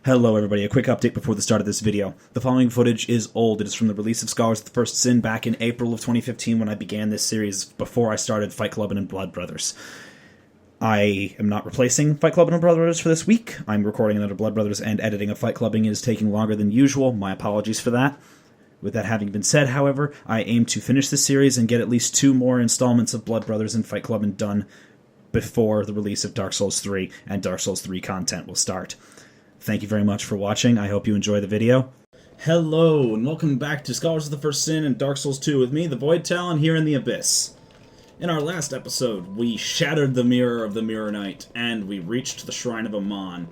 Hello everybody, a quick update before the start of this video. The following footage is old. It is from the release of Scholars of the First Sin back in April of 2015 when I began this series before I started Fight Club and Blood Brothers. I am not replacing Fight Club and Blood Brothers for this week. I'm recording another Blood Brothers and editing a Fight Clubbing is taking longer than usual. My apologies for that. With that having been said, however, I aim to finish this series and get at least 2 more installments of Blood Brothers and Fight Club and done before the release of Dark Souls 3 and Dark Souls 3 content will start. Thank you very much for watching. I hope you enjoy the video. Hello, and welcome back to Scholars of the First Sin and Dark Souls 2 with me, the Voidtalon, here in the Abyss. In our last episode, we shattered the mirror of the Mirror Knight, and we reached the Shrine of Amana.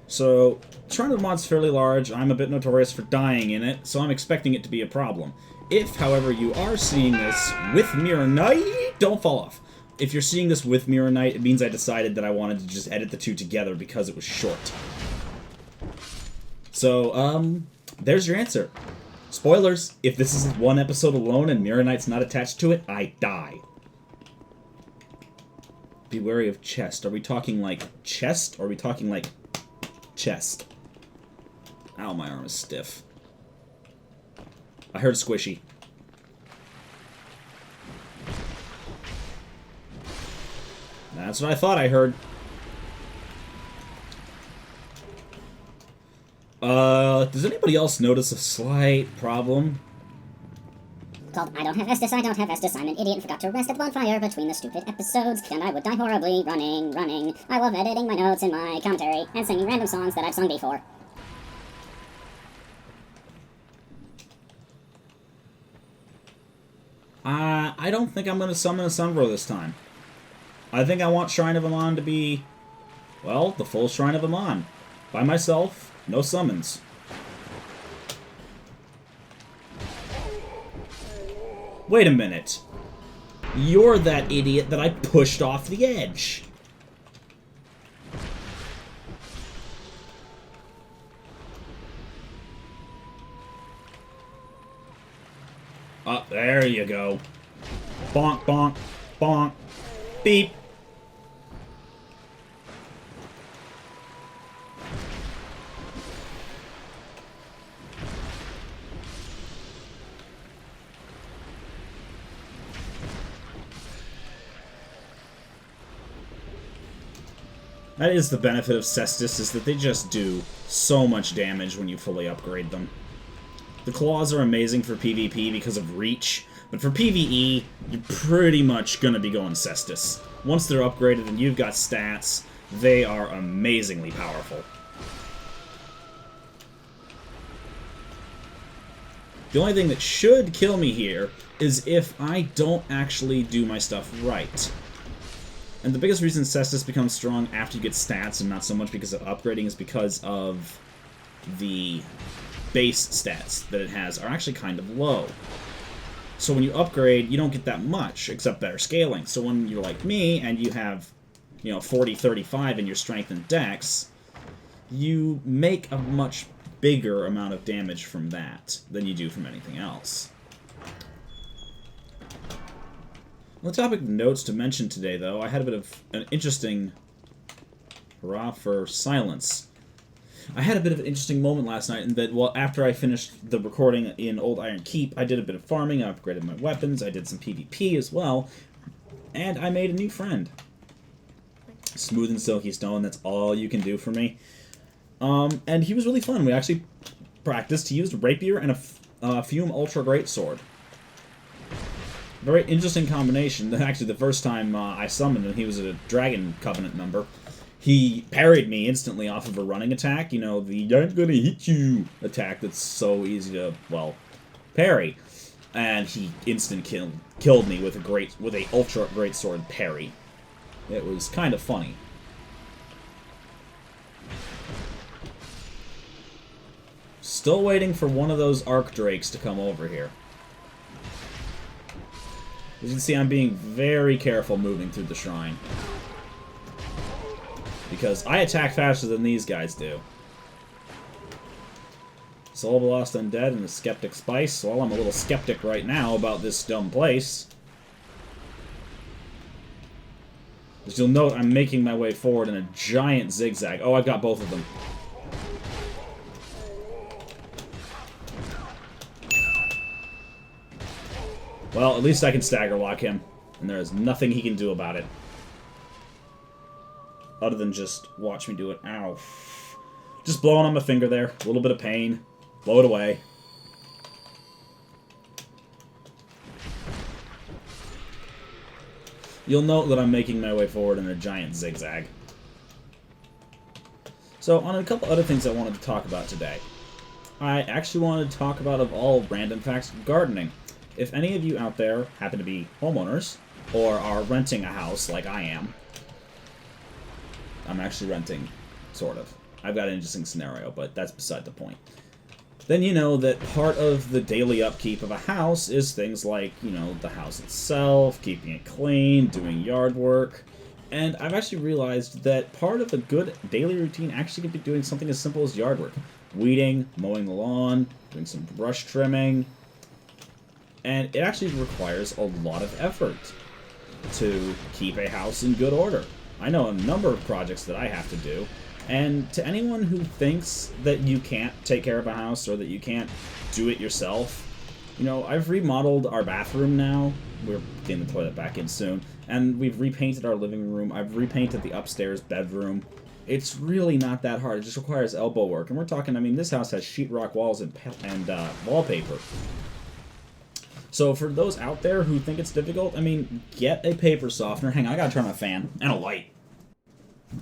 So, Shrine of Amana's fairly large. I'm a bit notorious for dying in it, so I'm expecting it to be a problem. If, however, you are seeing this with Mirror Knight, don't fall off. If you're seeing this with Mirror Knight, it means I decided that I wanted to just edit the two together because it was short. So, there's your answer. Spoilers, if this is one episode alone and Mirror Knight's not attached to it, I die. Be wary of chest. Are we talking like chest, or are we talking like chest? Ow, my arm is stiff. I heard squishy. That's what I thought I heard. Does anybody else notice a slight problem? Called I Don't Have Estus, I Don't Have Estus, I'm an idiot and forgot to rest at the bonfire between the stupid episodes, and I would die horribly running. I love editing my notes and my commentary, and singing random songs that I've sung before. I don't think I'm going to summon a Sunbro this time. I think I want Shrine of Amana to be, well, the full Shrine of Amana. By myself, no summons. Wait a minute. You're that idiot that I pushed off the edge. Oh, there you go. Bonk, bonk, bonk. Beep. That is the benefit of Cestus, is that they just do so much damage when you fully upgrade them. The claws are amazing for PvP because of reach, but for PvE, you're pretty much gonna be going Cestus. Once they're upgraded and you've got stats, they are amazingly powerful. The only thing that should kill me here is if I don't actually do my stuff right. And the biggest reason Cestus becomes strong after you get stats and not so much because of upgrading is because of the base stats that it has are actually kind of low. So when you upgrade, you don't get that much, except better scaling. So when you're like me, and you have, 40, 35 in your strength and dex, you make a much bigger amount of damage from that than you do from anything else. On the topic of notes to mention today, though, I had a bit of an interesting... Hurrah for silence. I had a bit of an interesting moment last night in that, well, after I finished the recording in Old Iron Keep, I did a bit of farming, I upgraded my weapons, I did some PvP as well, and I made a new friend. Smooth and Silky Stone, that's all you can do for me. And he was really fun. We actually practiced. He used Rapier and a Fume Ultra Greatsword. Very interesting combination. Actually, the first time I summoned him, he was a Dragon Covenant member. He parried me instantly off of a running attack. The I'm gonna hit you attack that's so easy to, well, parry. And he instant killed me with a Ultra Greatsword parry. It was kind of funny. Still waiting for one of those Arc Drakes to come over here. As you can see, I'm being very careful moving through the shrine. Because I attack faster than these guys do. Soul of the Lost Undead and the Skeptic Spice. Well, I'm a little skeptic right now about this dumb place. As you'll note, I'm making my way forward in a giant zigzag. Oh, I've got both of them. Well, at least I can stagger lock him, and there is nothing he can do about it. Other than just watch me do it. Ow. Just blowing on my finger there. A little bit of pain. Blow it away. You'll note that I'm making my way forward in a giant zigzag. So, on a couple other things I wanted to talk about today. I actually wanted to talk about, of all random facts, gardening. If any of you out there happen to be homeowners, or are renting a house like I am, I'm actually renting, sort of. I've got an interesting scenario, but that's beside the point. Then you know that part of the daily upkeep of a house is things like, you know, the house itself, keeping it clean, doing yard work. And I've actually realized that part of a good daily routine actually could be doing something as simple as yard work. Weeding, mowing the lawn, doing some brush trimming. And it actually requires a lot of effort to keep a house in good order. I know a number of projects that I have to do, and to anyone who thinks that you can't take care of a house or that you can't do it yourself, you know, I've remodeled our bathroom now. We're getting the toilet back in soon, and we've repainted our living room. I've repainted the upstairs bedroom. It's really not that hard. It just requires elbow work, and we're talking, I mean, this house has sheetrock walls and wallpaper. So for those out there who think it's difficult, I mean, get a paper softener. Hang on, I gotta turn my fan and a light.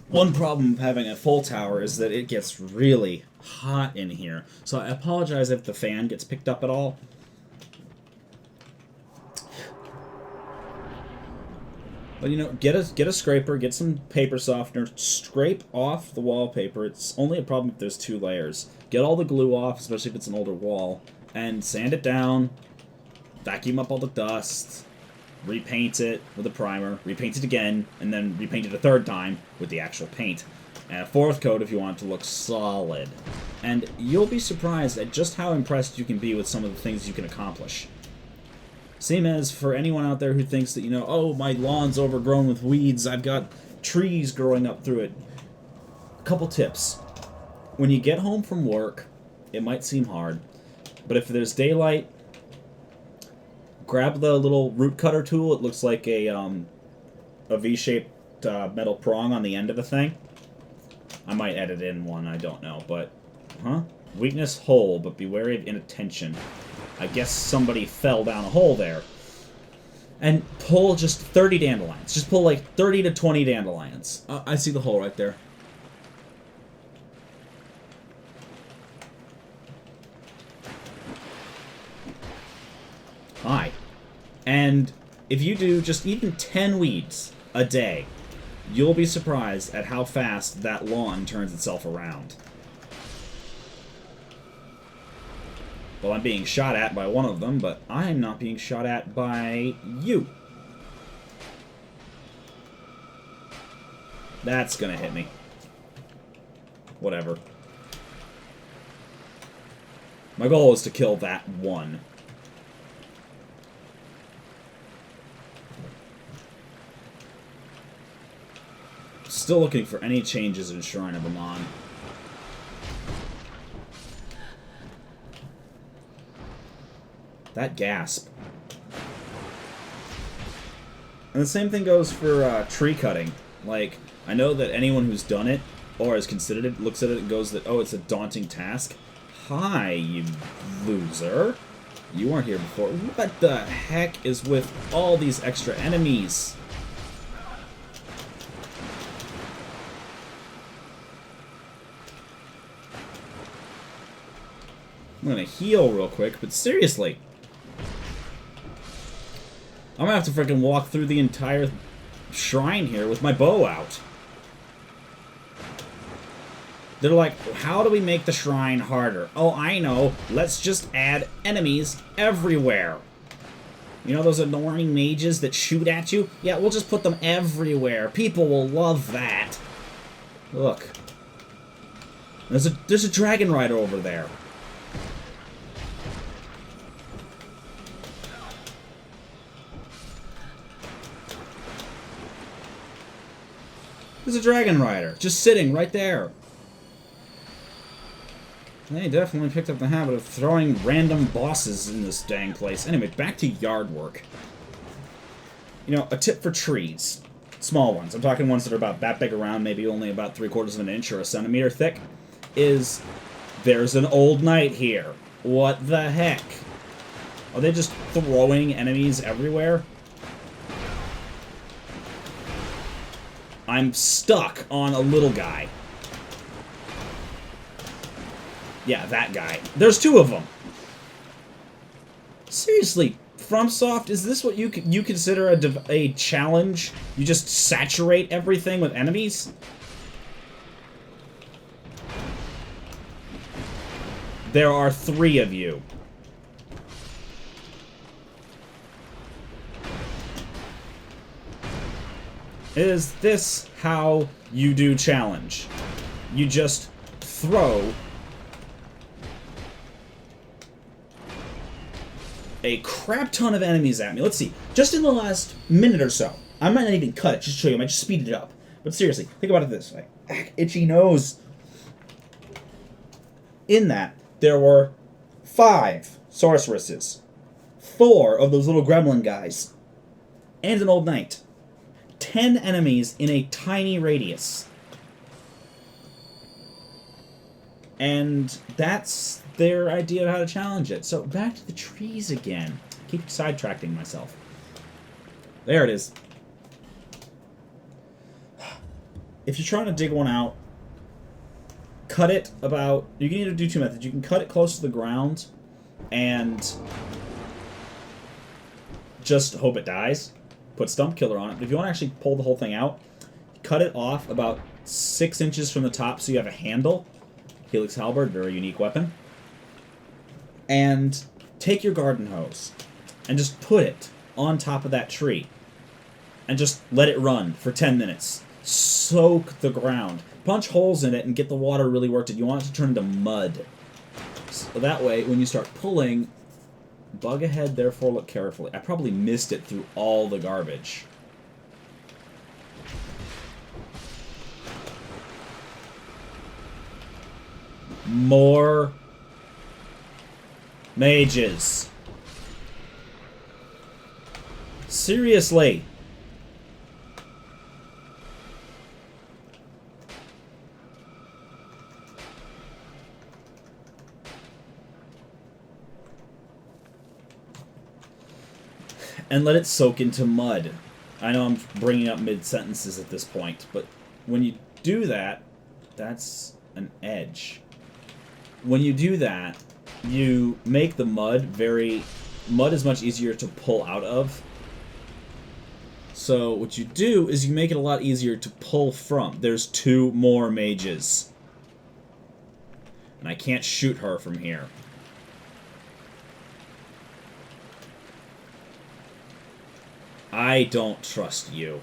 One problem of having a full tower is that it gets really hot in here. So I apologize if the fan gets picked up at all. But you know, get a scraper, get some paper softener, scrape off the wallpaper. It's only a problem if there's 2 layers. Get all the glue off, especially if it's an older wall, and sand it down. Vacuum up all the dust, repaint it with a primer, repaint it again, and then repaint it a 3rd time with the actual paint. And a 4th coat if you want it to look solid. And you'll be surprised at just how impressed you can be with some of the things you can accomplish. Same as for anyone out there who thinks that, you know, oh, my lawn's overgrown with weeds, I've got trees growing up through it. A couple tips. When you get home from work, it might seem hard, but if there's daylight, grab the little root cutter tool. It looks like a V-shaped metal prong on the end of the thing. I might edit in one, I don't know, but... Weakness hole, but be wary of inattention. I guess somebody fell down a hole there. And pull just 30 dandelions. Just pull like 30 to 20 dandelions. I see the hole right there. Hi. And if you do just even 10 weeds a day, you'll be surprised at how fast that lawn turns itself around. Well, I'm being shot at by one of them, but I'm not being shot at by you. That's gonna hit me. Whatever. My goal is to kill that one. Still looking for any changes in Shrine of Amana. That gasp. And the same thing goes for tree cutting. Like, I know that anyone who's done it, or has considered it, looks at it and goes that, oh, it's a daunting task. Hi, you loser. You weren't here before. What the heck is with all these extra enemies? I'm gonna heal real quick, but seriously. I'm gonna have to freaking walk through the entire shrine here with my bow out. They're like, how do we make the shrine harder? Oh, I know. Let's just add enemies everywhere. You know those annoying mages that shoot at you? Yeah, we'll just put them everywhere. People will love that. Look. There's a dragon rider over there. There's a dragon rider, just sitting right there. They definitely picked up the habit of throwing random bosses in this dang place. Anyway, back to yard work. You know, a tip for trees. Small ones. I'm talking ones that are about that big around, maybe only about 3/4 of an inch or a centimeter thick. Is there's an old knight here. What the heck? Are they just throwing enemies everywhere? I'm stuck on a little guy. Yeah, that guy. There's 2 of them. Seriously, FromSoft, is this what you consider a challenge? You just saturate everything with enemies? There are 3 of you. Is this how you do challenge? You just throw a crap ton of enemies at me. Let's see. Just in the last minute or so. I might not even cut it just to show you. I might just speed it up. But seriously, think about it this way. Itchy nose. In that, there were 5 sorceresses. 4 of those little gremlin guys. And an old knight. 10 enemies in a tiny radius. And that's their idea of how to challenge it. So back to the trees again. I keep sidetracking myself. There it is. If you're trying to dig one out, cut it about... You can either do 2 methods. You can cut it close to the ground and just hope it dies. Put Stump Killer on it. But if you want to actually pull the whole thing out, cut it off about 6 inches from the top so you have a handle. Helix Halberd, very unique weapon. And take your garden hose and just put it on top of that tree. And just let it run for 10 minutes. Soak the ground. Punch holes in it and get the water really worked in. You want it to turn into mud. So that way, when you start pulling... Bug ahead, therefore look carefully. I probably missed it through all the garbage. More mages. Seriously. And let it soak into mud. I know I'm bringing up mid-sentences at this point, but when you do that, that's an edge. When you do that, you make the mud very... Mud is much easier to pull out of. So what you do is you make it a lot easier to pull from. There's 2 more mages. And I can't shoot her from here. I don't trust you.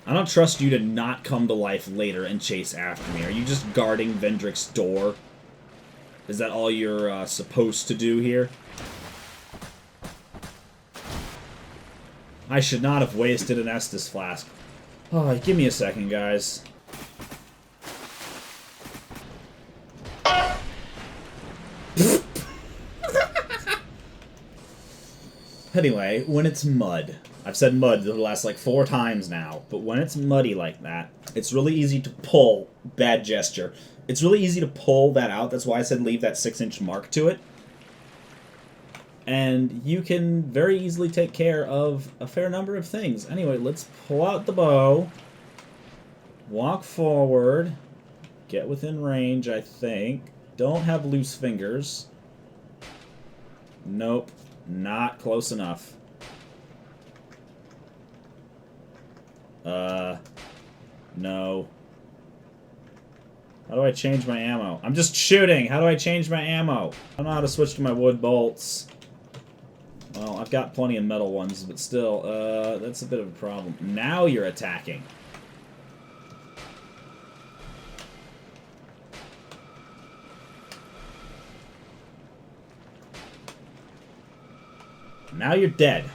I don't trust you to not come to life later and chase after me. Are you just guarding Vendrick's door? Is that all you're supposed to do here? I should not have wasted an Estus flask. Oh, give me a second, guys. Anyway, when it's mud, I've said mud the last like 4 times now, but when it's muddy like that, it's really easy to pull. Bad gesture. It's really easy to pull that out. That's why I said leave that 6-inch mark to it. And you can very easily take care of a fair number of things. Anyway, let's pull out the bow. Walk forward. Get within range, I think. Don't have loose fingers. Nope. Not close enough. No. How do I change my ammo? I'm just shooting! How do I change my ammo? I don't know how to switch to my wood bolts. Well, I've got plenty of metal ones, but still, that's a bit of a problem. Now you're attacking. Now you're dead.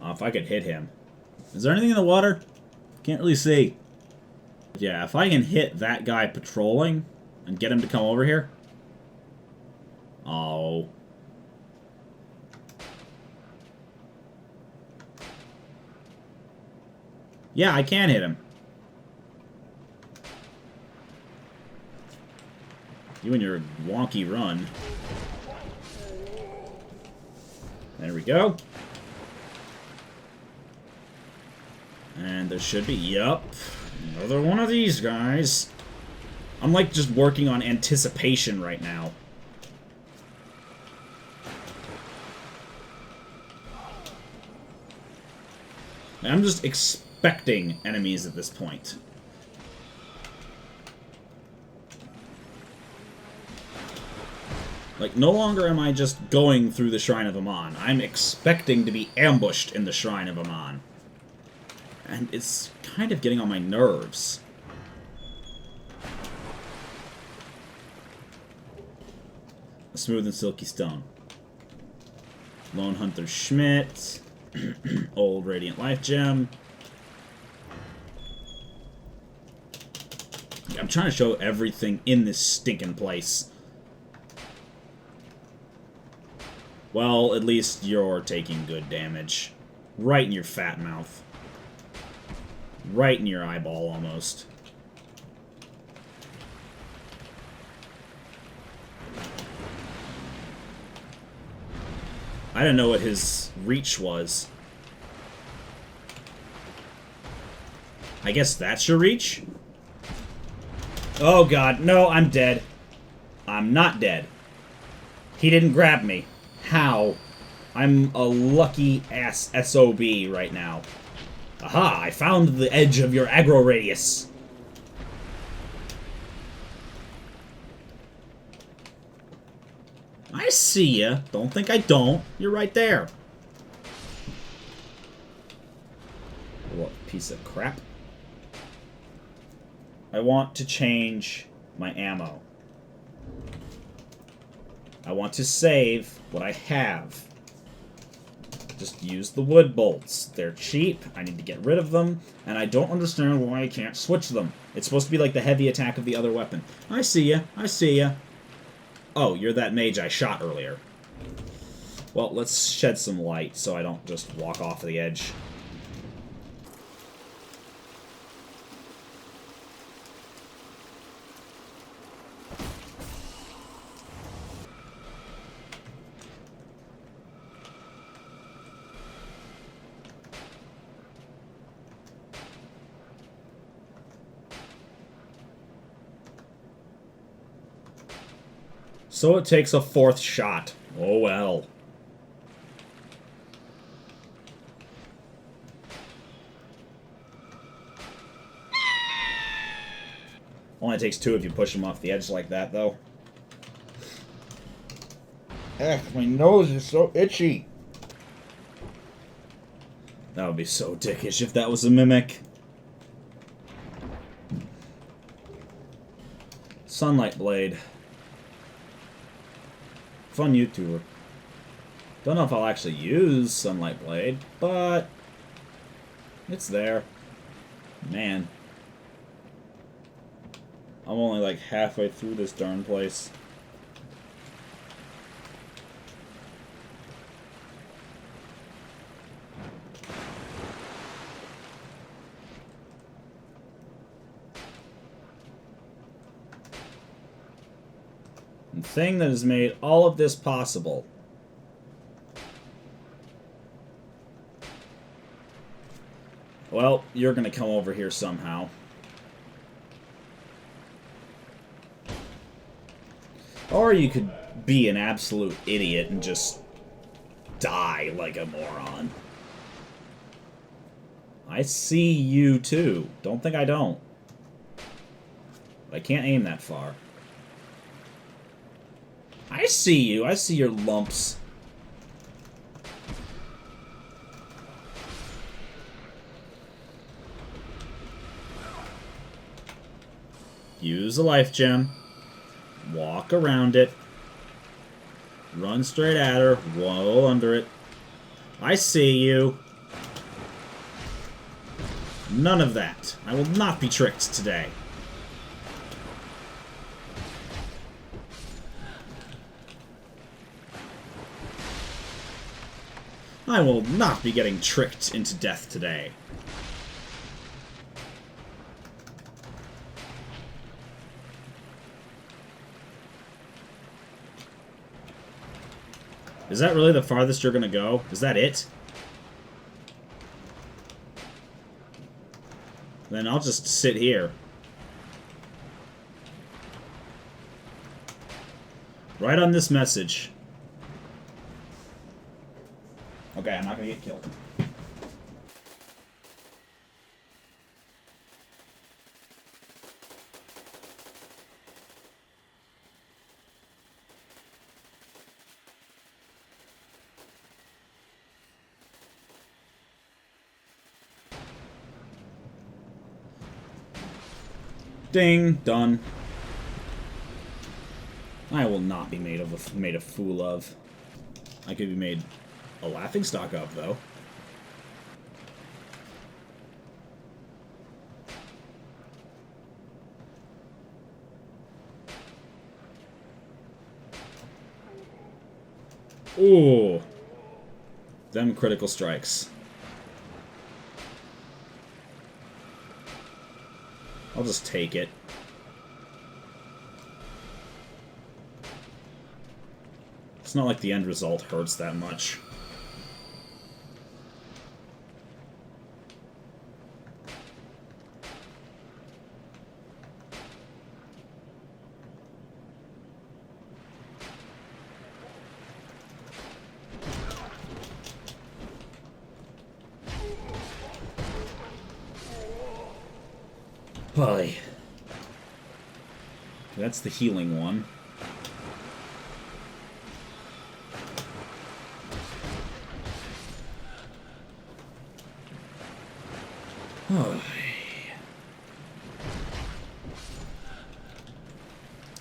Oh, if I could hit him. Is there anything in the water? Can't really see. Yeah, if I can hit that guy patrolling and get him to come over here. Oh. Yeah, I can hit him. You and your wonky run. There we go. And there should be, yup, another one of these guys. I'm like just working on anticipation right now. I'm just expecting enemies at this point. Like, no longer am I just going through the Shrine of Amana. I'm expecting to be ambushed in the Shrine of Amana. And it's kind of getting on my nerves. A smooth and silky stone. Lone Hunter Schmidt. Old Radiant Life Gem. I'm trying to show everything in this stinking place. Well, at least you're taking good damage. Right in your fat mouth. Right in your eyeball, almost. I didn't know what his reach was. I guess that's your reach? Oh god, no, I'm dead. I'm not dead. He didn't grab me. How? I'm a lucky-ass SOB right now. Aha! I found the edge of your aggro radius. I see ya. Don't think I don't. You're right there. What piece of crap. I want to change my ammo. I want to save what I have. Just use the wood bolts. They're cheap. I need to get rid of them. And I don't understand why I can't switch them. It's supposed to be like the heavy attack of the other weapon. I see ya. I see ya. Oh, you're that mage I shot earlier. Well, let's shed some light so I don't just walk off the edge. So it takes a fourth shot. Oh well. Only takes two if you push him off the edge like that, though. Heck, my nose is so itchy. That would be so dickish if that was a mimic. Sunlight Blade. Fun YouTuber. Don't know if I'll actually use Sunlight Blade, but it's there. Man. I'm only like halfway through this darn place. The thing that has made all of this possible. Well, you're gonna come over here somehow. Or you could be an absolute idiot and just die like a moron. I see you too. Don't think I don't. But I can't aim that far. I see you. I see your lumps. Use a life gem. Walk around it. Run straight at her. Whoa, under it. I see you. None of that. I will not be tricked today. I will not be getting tricked into death today. Is that really the farthest you're gonna go? Is that it? Then I'll just sit here. Right on this message. Okay, I'm not gonna get killed. Ding, done. I will not be made a fool of. I could be made a laughingstock of, though. Ooh. Them critical strikes. I'll just take it. It's not like the end result hurts that much. Boy. That's the healing one. Oh.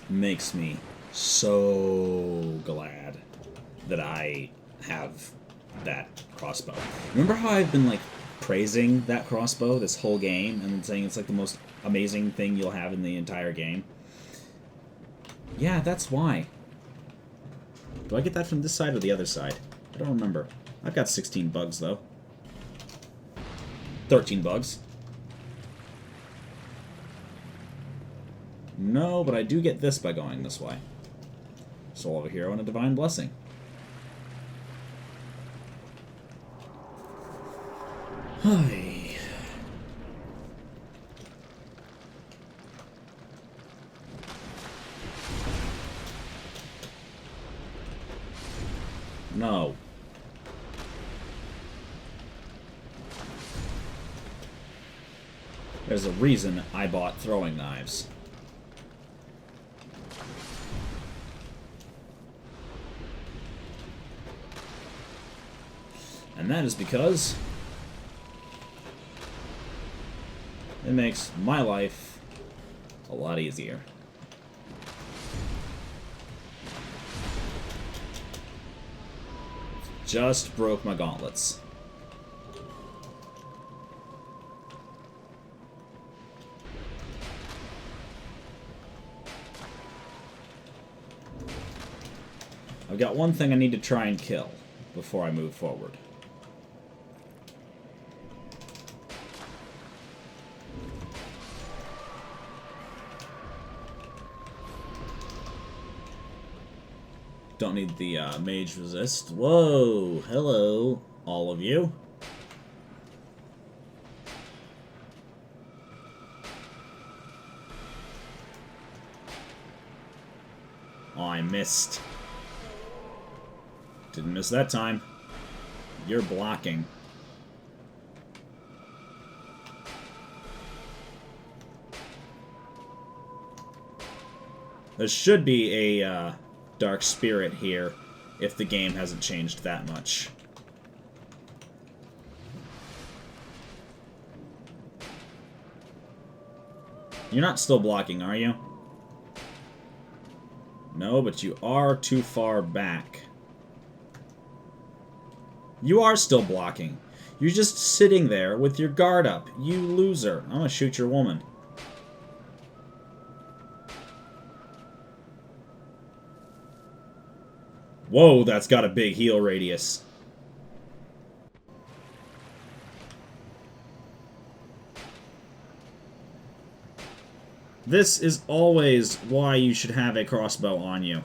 Makes me so glad that I have that crossbow. Remember how I've been, like, praising that crossbow this whole game and saying it's, like, the most amazing thing you'll have in the entire game? Yeah, that's why. Do I get that from this side or the other side? I don't remember. I've got 16 bugs, though. 13 bugs. No, but I do get this by going this way. Soul of a Hero and a Divine Blessing. Hi. No. There's a reason I bought throwing knives. And that is because it makes my life a lot easier. Just broke my gauntlets. I've got one thing I need to try and kill before I move forward. Don't need the mage resist. Whoa! Hello, all of you. Oh, I missed. Didn't miss that time. You're blocking. There should be a Dark Spirit here if the game hasn't changed that much. You're not still blocking, are you? No, but you are too far back. You are still blocking. You're just sitting there with your guard up. You loser. I'm gonna shoot your woman. Whoa, that's got a big heal radius. This is always why you should have a crossbow on you.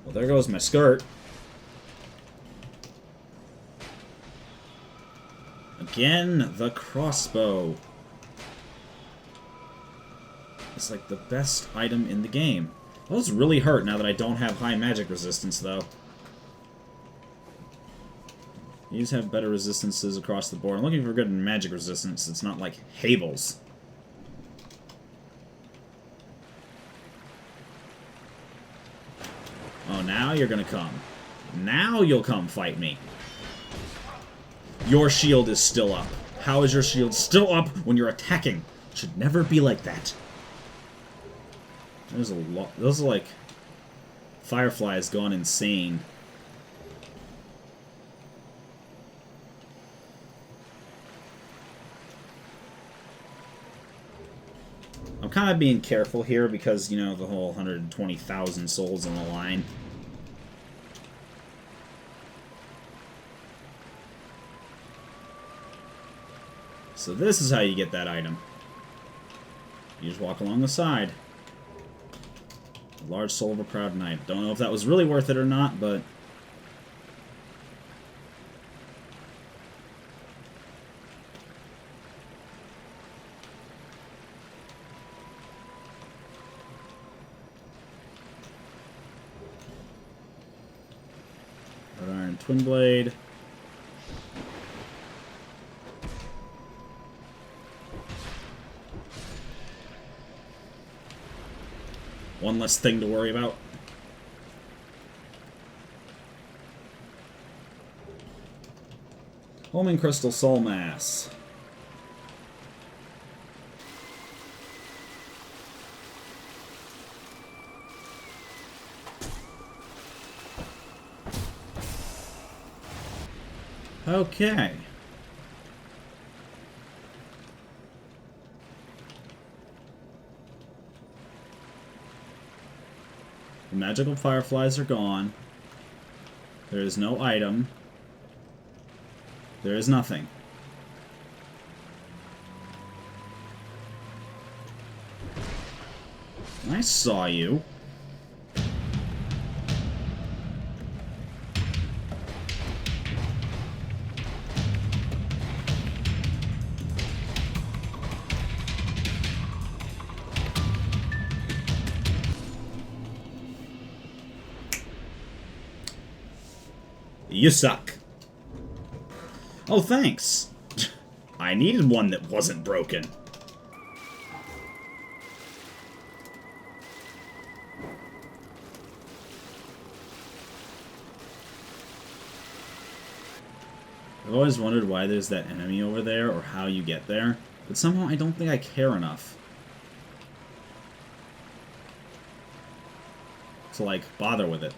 Well, there goes my skirt. Again, the crossbow. It's like the best item in the game. Those really hurt now that I don't have high magic resistance, though. These have better resistances across the board. I'm looking for good magic resistance. It's not like Havel's. Oh, now you're gonna come. Now you'll come fight me. Your shield is still up. How is your shield still up when you're attacking? It should never be like that. There's a lot. Those are like fireflies gone insane. I'm kind of being careful here because, you know, the whole 120,000 souls on the line. So this is how you get that item. You just walk along the side. A large soul of a proud knight. Don't know if that was really worth it or not, but... Red Iron Twin Blade. One less thing to worry about. Homing Crystal Soul Mass. Okay. The magical fireflies are gone. There is no item. There is nothing. I saw you. You suck. Oh, thanks. I needed one that wasn't broken. I've always wondered why there's that enemy over there, or how you get there, but somehow I don't think I care enough to, like, bother with it.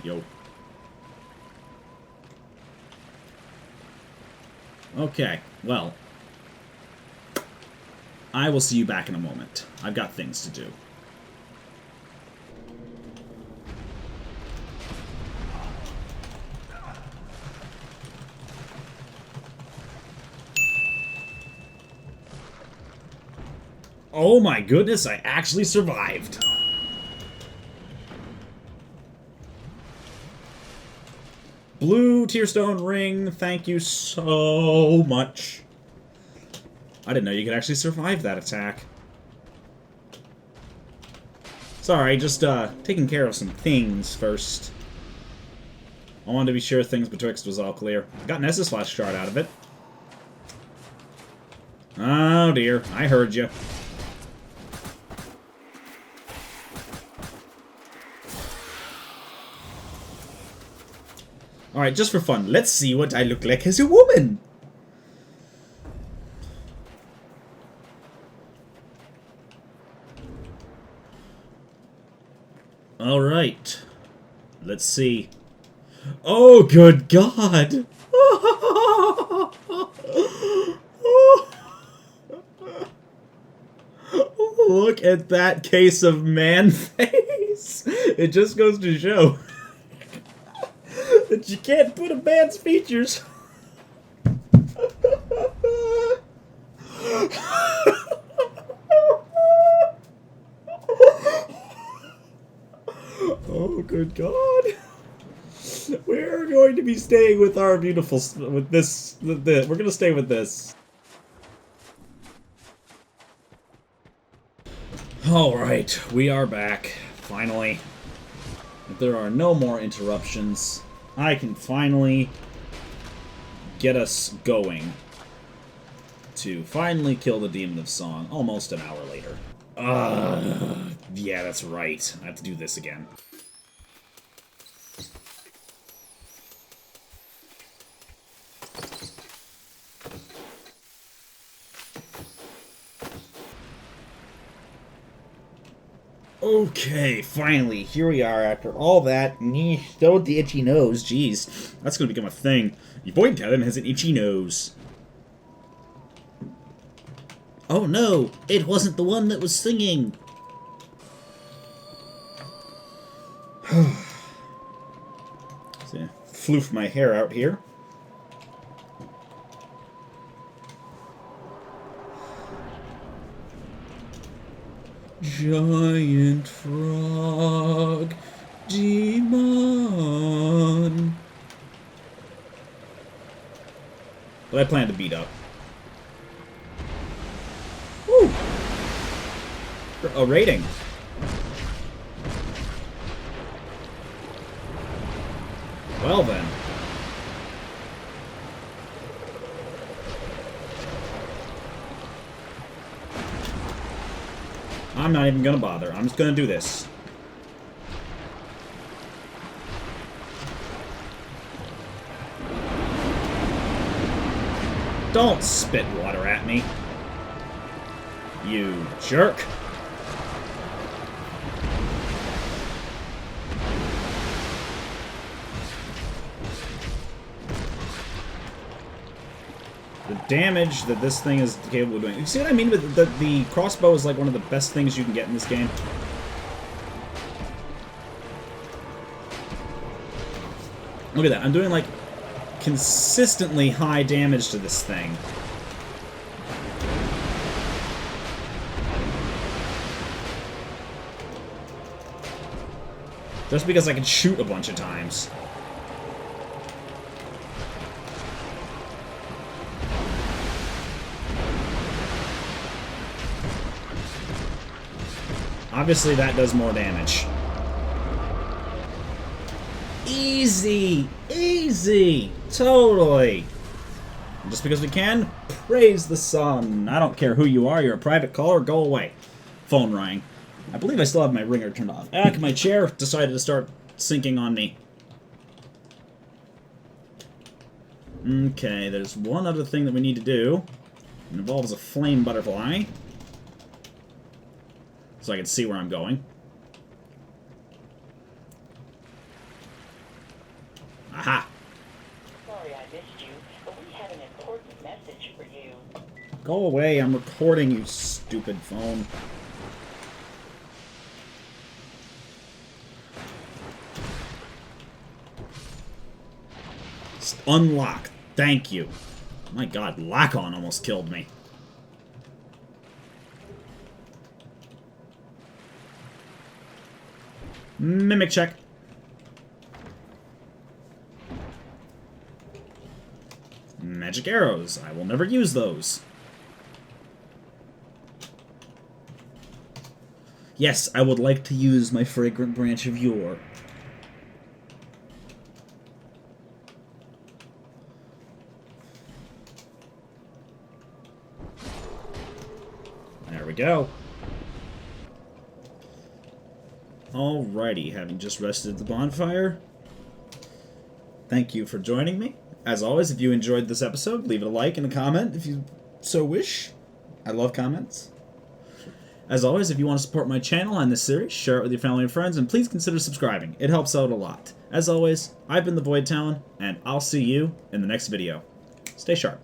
Yo. Okay, well, I will see you back in a moment. I've got things to do. Oh my goodness, I actually survived. Blue Tearstone Ring, thank you so much. I didn't know you could actually survive that attack. Sorry, just taking care of some things first. I wanted to be sure things betwixt was all clear. Got an Estus Flash shard out of it. Oh dear, I heard you. Alright, just for fun, let's see what I look like as a woman! Alright. Let's see. Oh, good God! Look at that case of man face! It just goes to show that you can't put a man's features. Oh, good God. We're going to be staying with our beautiful... with this... We're going to stay with this. Alright, we are back. Finally. If there are no more interruptions, I can finally get us going to finally kill the Demon of Song almost an hour later. Yeah, that's right. I have to do this again. Okay, finally, here we are after all that. So the itchy nose, jeez. That's gonna become a thing. Your Voidtalon has an itchy nose. Oh no, it wasn't the one that was singing. So, floof my hair out here. Giant frog demon. But I plan to beat up. Woo! A rating. Well then. I'm not even gonna bother. I'm just gonna do this. Don't spit water at me. You jerk. The damage that this thing is capable of doing. You see what I mean with the crossbow is like one of the best things you can get in this game. Look at that. I'm doing like consistently high damage to this thing. Just because I can shoot a bunch of times. Obviously, that does more damage. Easy! Easy! Totally! Just because we can, praise the sun. I don't care who you are, you're a private caller, go away. Phone rang. I believe I still have my ringer turned off. My chair decided to start sinking on me. Okay, there's one other thing that we need to do. It involves a flame butterfly. So I can see where I'm going. Aha! Sorry I missed you, but we had an important message for you. Go away, I'm recording, you stupid phone. Unlock. Thank you. My god, lock-on almost killed me. Mimic check. Magic arrows. I will never use those. Yes, I would like to use my fragrant branch of yore. There we go. Alrighty, having just rested at the bonfire, Thank you for joining me. As always, if you enjoyed this episode, leave it a like and a comment if you so wish. I love comments. As always, if you want to support my channel and this series, share it with your family and friends, and please consider subscribing. It helps out a lot. As always, I've been the Voidtalon, and I'll see you in the next video. Stay sharp.